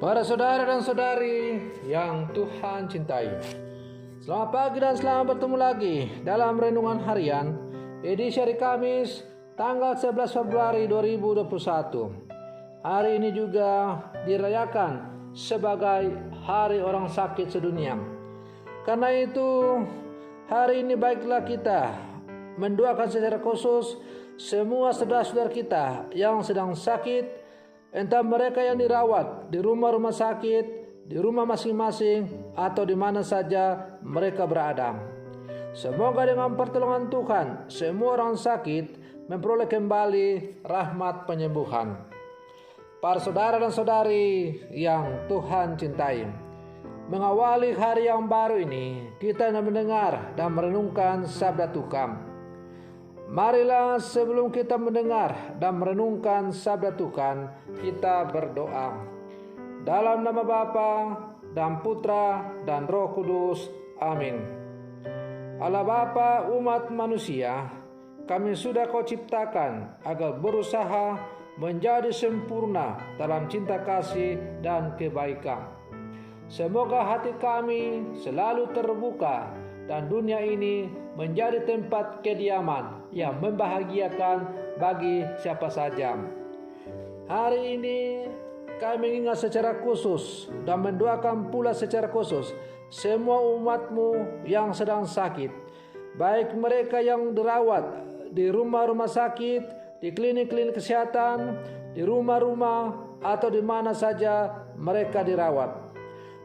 Para saudara dan saudari yang Tuhan cintai, selamat pagi dan selamat bertemu lagi dalam Renungan Harian edisi hari Kamis tanggal 11 Februari 2021. Hari ini juga dirayakan sebagai Hari Orang Sakit Sedunia. Karena itu hari ini baiklah kita mendoakan secara khusus semua saudara-saudara kita yang sedang sakit, entah mereka yang dirawat di rumah-rumah sakit, di rumah masing-masing, atau di mana saja mereka berada. Semoga dengan pertolongan Tuhan, semua orang sakit memperoleh kembali rahmat penyembuhan. Para saudara dan saudari yang Tuhan cintai, mengawali hari yang baru ini, kita mendengar dan merenungkan sabda Tuhan. Marilah sebelum kita mendengar dan merenungkan sabda Tuhan, kita berdoa. Dalam nama Bapa dan Putra dan Roh Kudus. Amin. Allah Bapa umat manusia, kami sudah Kau ciptakan agar berusaha menjadi sempurna dalam cinta kasih dan kebaikan. Semoga hati kami selalu terbuka dan dunia ini menjadi tempat kediaman yang membahagiakan bagi siapa saja. Hari ini kami ingat secara khusus dan mendoakan pula secara khusus semua umat-Mu yang sedang sakit, baik mereka yang dirawat di rumah-rumah sakit, di klinik-klinik kesehatan, di rumah-rumah, atau di mana saja mereka dirawat.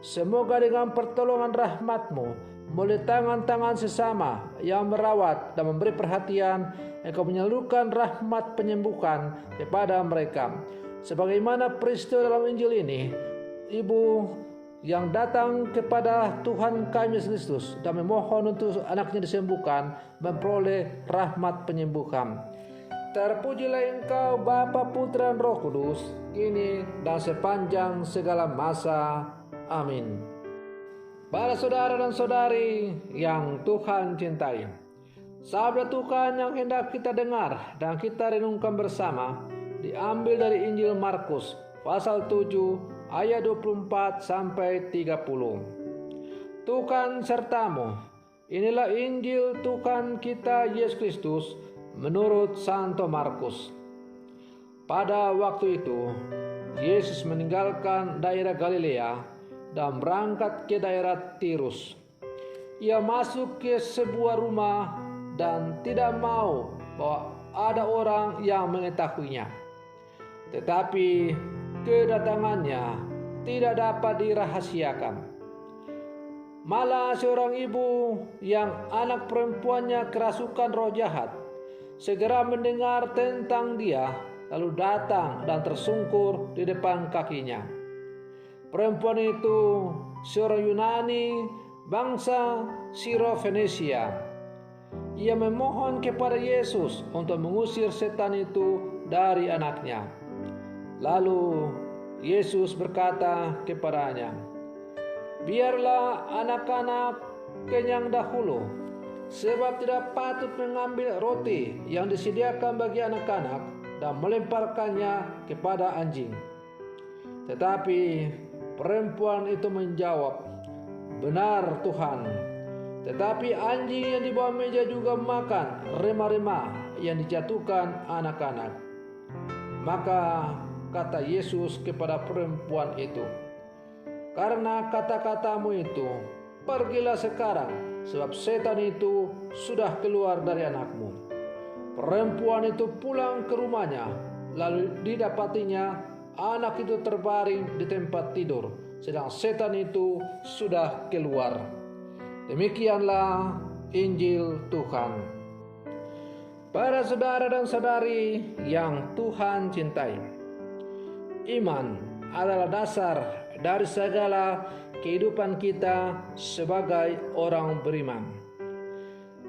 Semoga dengan pertolongan rahmat-Mu, melalui tangan-tangan sesama yang merawat dan memberi perhatian, Engkau menyalurkan rahmat penyembuhan kepada mereka. Sebagaimana peristiwa dalam Injil ini, ibu yang datang kepada Tuhan kami Yesus Kristus dan memohon untuk anaknya disembuhkan, memperoleh rahmat penyembuhan. Terpujilah Engkau Bapa, Putra, dan Roh Kudus, kini dan sepanjang segala masa. Amin. Para saudara dan saudari yang Tuhan cintai, sabda Tuhan yang hendak kita dengar dan kita renungkan bersama diambil dari Injil Markus pasal 7 ayat 24 sampai 30. Tuhan sertamu. Inilah Injil Tuhan kita Yesus Kristus menurut Santo Markus. Pada waktu itu Yesus meninggalkan daerah Galilea dan berangkat ke daerah Tirus. Ia masuk ke sebuah rumah dan tidak mau bahwa ada orang yang mengetahuinya. Tetapi kedatangannya tidak dapat dirahasiakan. Malah seorang ibu yang anak perempuannya kerasukan roh jahat segera mendengar tentang dia, lalu datang dan tersungkur di depan kakinya. Perempuan itu seorang Yunani bangsa Siro-Fenisia. Ia memohon kepada Yesus untuk mengusir setan itu dari anaknya. Lalu Yesus berkata kepadanya, "Biarlah anak-anak kenyang dahulu, sebab tidak patut mengambil roti yang disediakan bagi anak-anak dan melemparkannya kepada anjing." Tetapi perempuan itu menjawab, "Benar Tuhan, tetapi anjing yang di bawah meja juga makan rema-rema yang dijatuhkan anak-anak." Maka kata Yesus kepada perempuan itu, "Karena kata-katamu itu, pergilah sekarang, sebab setan itu sudah keluar dari anakmu." Perempuan itu pulang ke rumahnya, lalu didapatinya anak itu terbaring di tempat tidur, sedang setan itu sudah keluar. Demikianlah Injil Tuhan. Para saudara dan saudari yang Tuhan cintai, iman adalah dasar dari segala kehidupan kita sebagai orang beriman.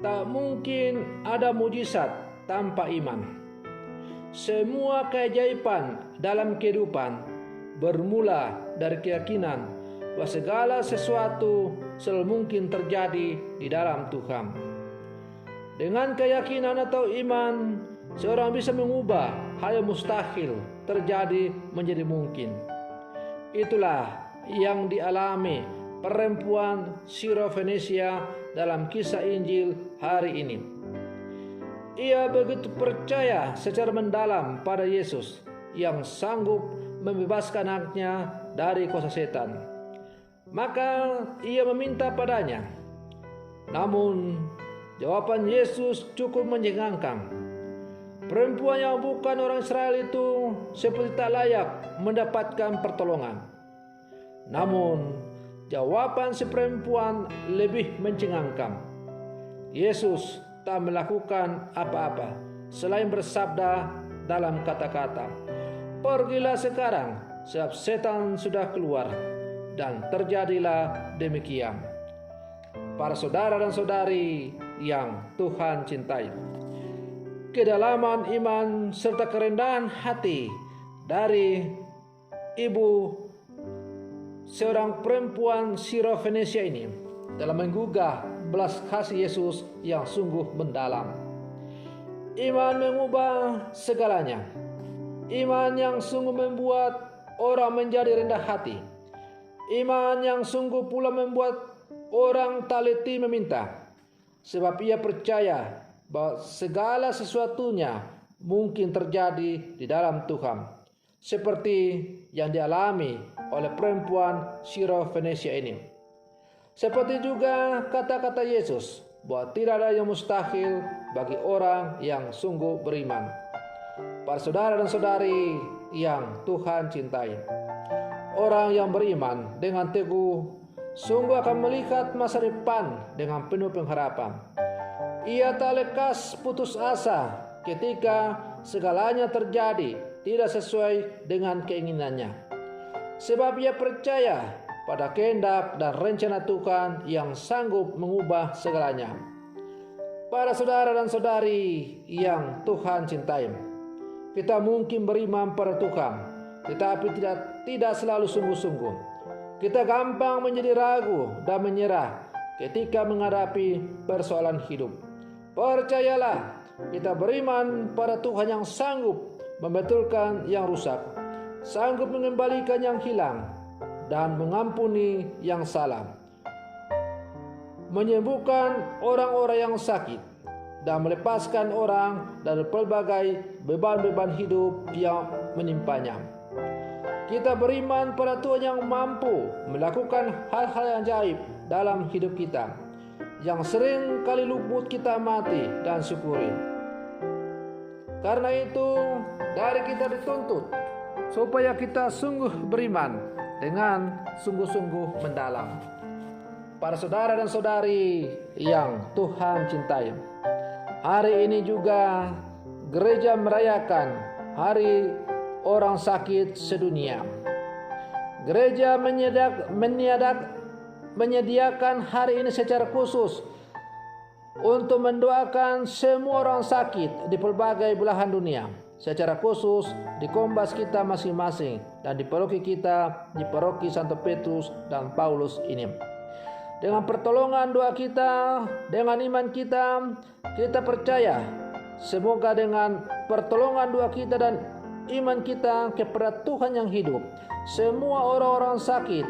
Tak mungkin ada mujizat tanpa iman. Semua keajaiban dalam kehidupan bermula dari keyakinan bahwa segala sesuatu selalu mungkin terjadi di dalam Tuhan. Dengan keyakinan atau iman, seorang bisa mengubah hal yang mustahil terjadi menjadi mungkin. Itulah yang dialami perempuan Sirofenisia dalam kisah Injil hari ini. Ia begitu percaya secara mendalam pada Yesus yang sanggup membebaskan anaknya dari kuasa setan. Maka ia meminta padanya. Namun jawaban Yesus cukup mencengangkan. Perempuan yang bukan orang Israel itu seperti tak layak mendapatkan pertolongan. Namun jawaban si perempuan lebih mencengangkan. Yesus tak melakukan apa-apa selain bersabda dalam kata-kata, "Pergilah sekarang, sebab setan sudah keluar." Dan terjadilah demikian. Para saudara dan saudari yang Tuhan cintai, kedalaman iman serta kerendahan hati dari ibu seorang perempuan Sirofenisia ini dalam menggugah belas kasih Yesus yang sungguh mendalam. Iman mengubah segalanya. Iman yang sungguh membuat orang menjadi rendah hati. Iman yang sungguh pula membuat orang tak letih meminta, sebab ia percaya bahwa segala sesuatunya mungkin terjadi di dalam Tuhan, seperti yang dialami oleh perempuan Sirofenisia ini. Seperti juga kata-kata Yesus bahwa tidak ada yang mustahil bagi orang yang sungguh beriman. Para saudara dan saudari yang Tuhan cintai, orang yang beriman dengan teguh sungguh akan melihat masa depan dengan penuh pengharapan. Ia tak lekas putus asa ketika segalanya terjadi tidak sesuai dengan keinginannya, sebab ia percaya pada kehendak dan rencana Tuhan yang sanggup mengubah segalanya. Para saudara dan saudari yang Tuhan cintai, kita mungkin beriman pada Tuhan, tetapi tidak selalu sungguh-sungguh. Kita gampang menjadi ragu dan menyerah ketika menghadapi persoalan hidup. Percayalah, kita beriman pada Tuhan yang sanggup membetulkan yang rusak, sanggup mengembalikan yang hilang, dan mengampuni yang salah, menyembuhkan orang-orang yang sakit, dan melepaskan orang dari pelbagai beban-beban hidup yang menimpanya. Kita beriman pada Tuhan yang mampu melakukan hal-hal yang ajaib dalam hidup kita, yang sering kali luput kita mati dan syukuri. Karena itu, dari kita dituntut supaya kita sungguh beriman dengan sungguh-sungguh mendalam. Para saudara dan saudari yang Tuhan cintai, hari ini juga gereja merayakan Hari Orang Sakit Sedunia. Gereja menyediakan hari ini secara khusus untuk mendoakan semua orang sakit di pelbagai belahan dunia, secara khusus di kombas kita masing-masing dan di paroki kita, di paroki Santo Petrus dan Paulus ini. Dengan pertolongan doa kita, dengan iman kita, kita percaya semoga dengan pertolongan doa kita dan iman kita kepada Tuhan yang hidup, semua orang-orang sakit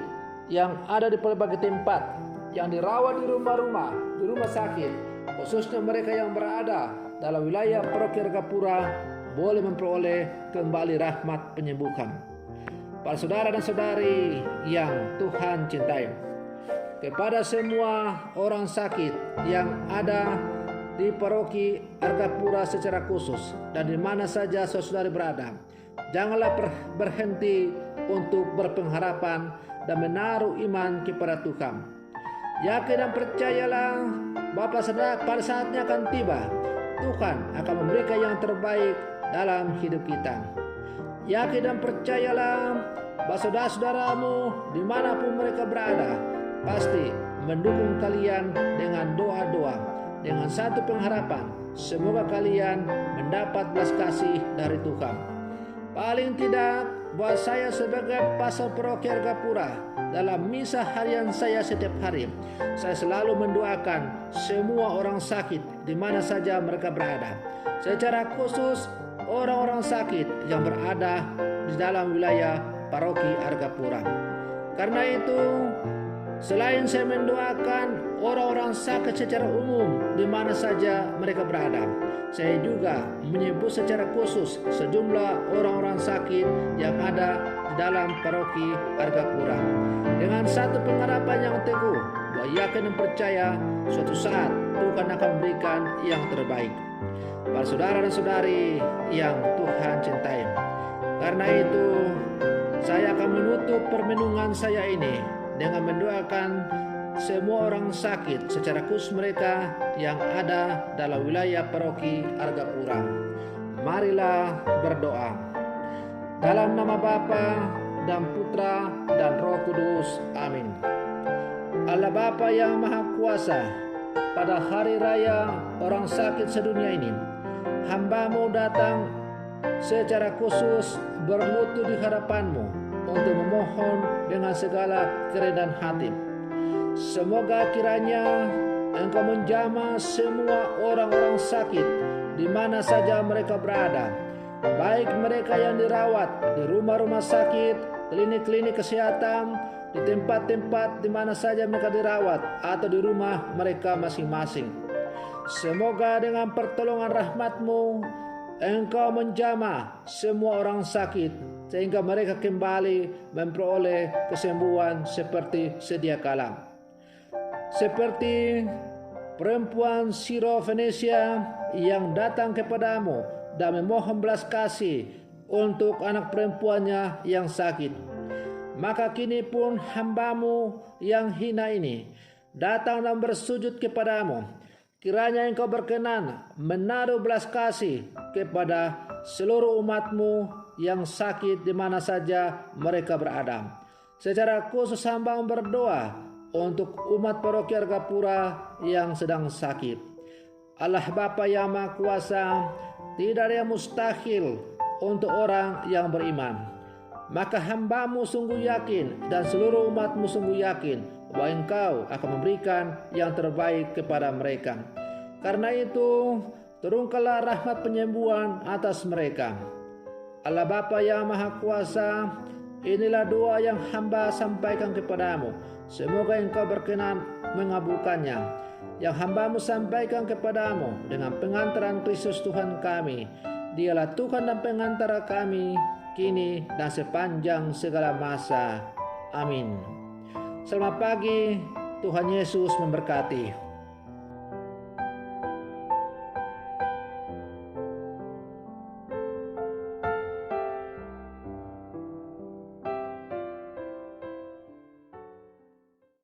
yang ada di berbagai tempat, yang dirawat di rumah-rumah, di rumah sakit, khususnya mereka yang berada dalam wilayah Paroki Argapura, boleh memperoleh kembali rahmat penyembuhan. Para saudara dan saudari yang Tuhan cintai, kepada semua orang sakit yang ada di Paroki Argapura secara khusus dan di mana saja saudari berada, janganlah berhenti untuk berpengharapan dan menaruh iman kepada Tuhan. Yakin dan percayalah bahwa pada saatnya akan tiba, Tuhan akan memberikan yang terbaik dalam hidup kita. Yakin dan percayalah bahwa saudara-saudaramu dimanapun mereka berada pasti mendukung kalian dengan doa-doa, dengan satu pengharapan, semoga kalian mendapat belas kasih dari Tuhan. Paling tidak, buat saya sebagai pastor Paroki Argapura, dalam misa harian saya setiap hari, saya selalu mendoakan semua orang sakit di mana saja mereka berada. Secara khusus orang-orang sakit yang berada di dalam wilayah paroki Argapura. Karena itu, selain saya mendoakan orang-orang sakit secara umum di mana saja mereka berada, saya juga menyebut secara khusus sejumlah orang-orang sakit yang ada di dalam paroki Argapura dengan satu pengharapan yang teguh bahwa yakin dan percaya suatu saat Tuhan akan memberikan yang terbaik. Para saudara dan saudari yang Tuhan cintai, karena itu saya akan menutup permenungan saya ini dengan mendoakan semua orang sakit secara khusus mereka yang ada dalam wilayah paroki Argapura. Marilah berdoa. Dalam nama Bapa dan Putra dan Roh Kudus. Amin. Allah Bapa yang Maha Kuasa, pada hari raya orang sakit sedunia ini, hamba-Mu datang secara khusus berlutut di hadapan-Mu untuk memohon dengan segala kerendahan hati. Semoga kiranya Engkau menjamah semua orang-orang sakit di mana saja mereka berada, baik mereka yang dirawat di rumah-rumah sakit, klinik-klinik kesehatan, di tempat-tempat di mana saja mereka dirawat, atau di rumah mereka masing-masing. Semoga dengan pertolongan rahmat-Mu Engkau menjamah semua orang sakit sehingga mereka kembali memperoleh kesembuhan seperti sedia kala. Seperti perempuan Siro-Venesia yang datang kepadamu dan memohon belas kasih untuk anak perempuannya yang sakit. Maka kini pun hamba-Mu yang hina ini datang dan bersujud kepadamu. Kiranya Engkau berkenan menaruh belas kasih kepada seluruh umat-Mu yang sakit di mana saja mereka berada. Secara khusus hamba berdoa untuk umat paroki Argapura yang sedang sakit. Allah Bapa yang Maha Kuasa, tidak ada yang mustahil untuk orang yang beriman. Maka hamba-Mu sungguh yakin dan seluruh umat-Mu sungguh yakin bahwa Engkau akan memberikan yang terbaik kepada mereka. Karena itu, turunkanlah rahmat penyembuhan atas mereka. Allah Bapa yang Maha Kuasa, inilah doa yang hamba sampaikan kepadamu. Semoga Engkau berkenan mengabulkannya. Yang hamba-Mu sampaikan kepadamu dengan pengantaran Kristus Tuhan kami. Dialah Tuhan dan pengantara kami, kini dan sepanjang segala masa. Amin. Selamat pagi, Tuhan Yesus memberkati.